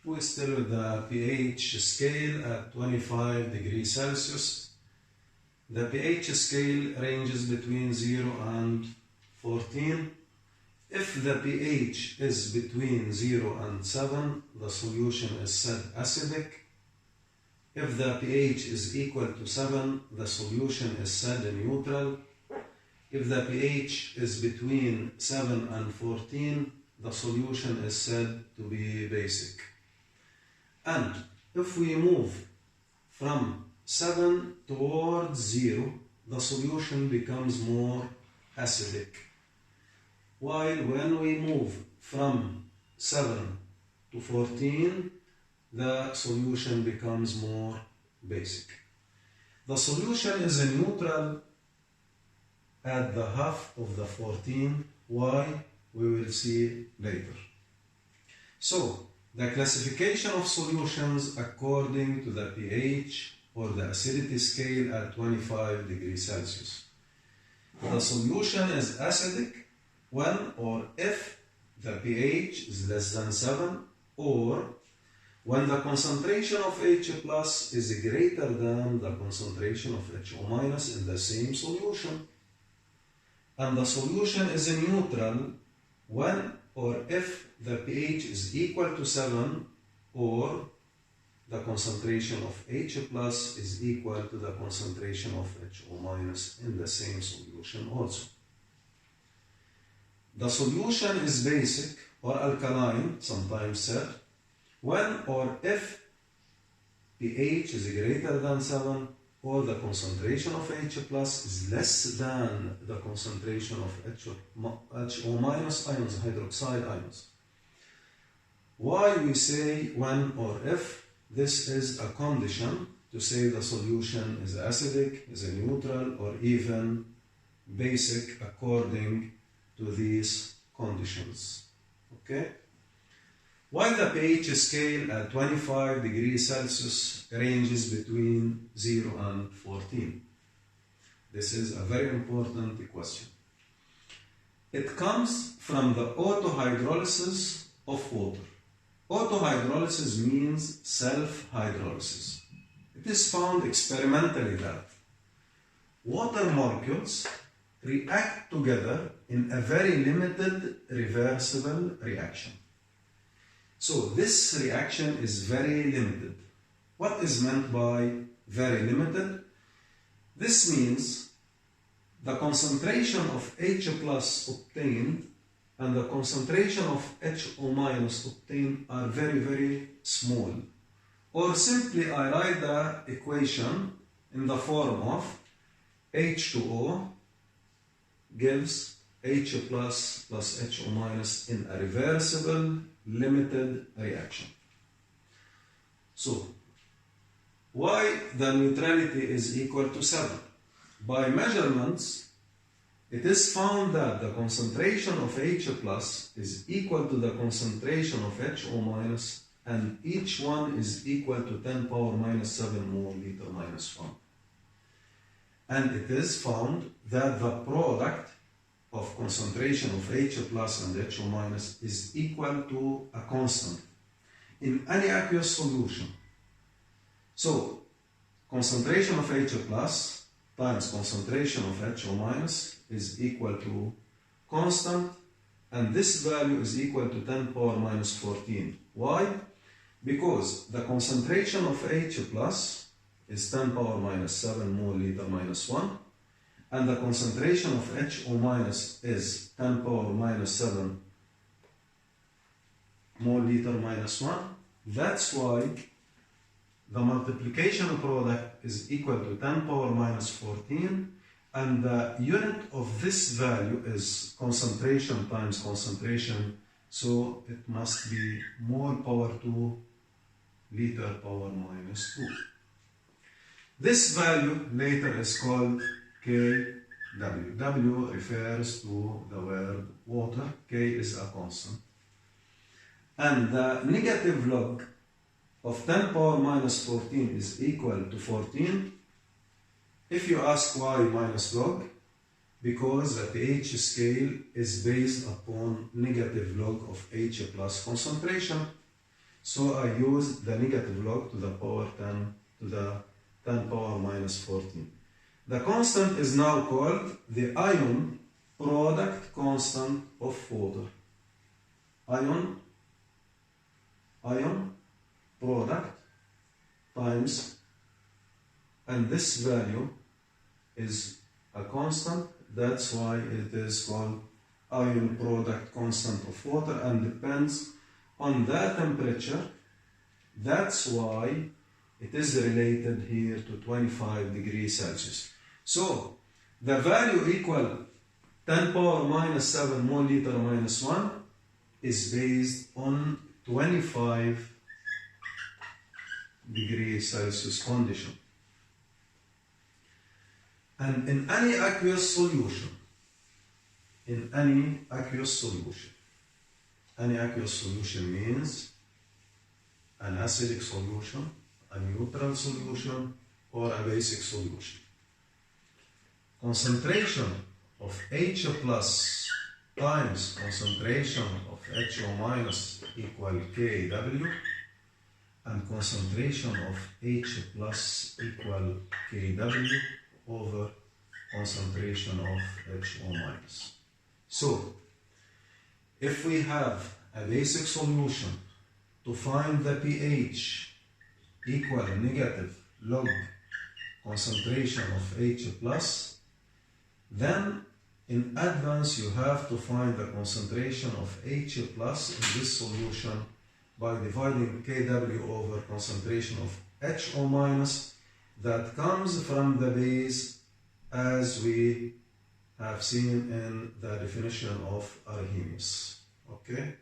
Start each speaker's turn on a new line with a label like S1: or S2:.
S1: We're still with the pH scale at 25 degrees Celsius. The pH scale ranges between 0 and 14. If the pH is between 0 and 7, the solution is said acidic. If the pH is equal to 7, the solution is said neutral. If the pH is between 7 and 14, the solution is said to be basic. And if we move from 7 towards 0, the solution becomes more acidic. While when we move from 7 to 14, the solution becomes more basic. The solution is a neutral at the half of the 14. Why? We will see later. So, the classification of solutions according to the pH or the acidity scale at 25 degrees Celsius. The solution is acidic when or if the pH is less than 7 or when the concentration of H plus is greater than the concentration of HO minus in the same solution. And the solution is neutral when or if the pH is equal to 7 or the concentration of H plus is equal to the concentration of HO minus in the same solution also. The solution is basic or alkaline, sometimes said, when or if pH is greater than 7 or the concentration of H plus is less than the concentration of HO minus ions, hydroxide ions. Why we say when or if? This is a condition to say the solution is acidic, is a neutral, or even basic according to these conditions. Okay? While the pH scale at 25 degrees Celsius ranges between 0 and 14. This is a very important question. It comes from the autohydrolysis of water. Autohydrolysis means self-hydrolysis. It is found experimentally that water molecules react together in a very limited reversible reaction. So this reaction is very limited. What is meant by very limited? This means the concentration of H plus obtained and the concentration of HO minus obtained are very, very small. Or simply I write the equation in the form of H2O gives H plus HO minus in a reversible limited reaction. So, why the neutrality is equal to 7? By measurements, it is found that the concentration of H plus is equal to the concentration of HO minus, and each one is equal to 10 power minus 7 mole liter minus 1. And it is found that the product of concentration of H plus and HO minus is equal to a constant in any aqueous solution. So, concentration of H plus times concentration of HO minus is equal to constant, and this value is equal to 10 power minus 14. Why? Because the concentration of H plus is 10 power minus 7 mole liter minus 1, and the concentration of HO minus is 10 power minus 7 mole liter minus 1. That's why the multiplication product is equal to 10 power minus 14, and the unit of this value is concentration times concentration, so it must be mole power 2 liter power minus 2. This value later is called Kw. W refers to the word water. K is a constant. And the negative log of 10 power minus 14 is equal to 14. If you ask why minus log, because the pH scale is based upon negative log of H plus concentration. So I use the negative log to the power 10 to the 10 power minus 14. The constant is now called the ion product constant of water. Ion product times, and this value is a constant, that's why it is called ion product constant of water and depends on the temperature. That's why it is related here to 25 degrees Celsius. So the value equal 10 power minus 7 mole liter minus 1 is based on 25 degrees Celsius condition. And in any aqueous solution, any aqueous solution means an acidic solution, a neutral solution, or a basic solution. Concentration of H plus times concentration of HO minus equal Kw, and concentration of H plus equal Kw over concentration of HO minus. So, if we have a basic solution, to find the pH equal negative log concentration of H plus, then in advance you have to find the concentration of H plus in this solution by dividing Kw over concentration of HO minus that comes from the base as we have seen in the definition of Arrhenius. Okay?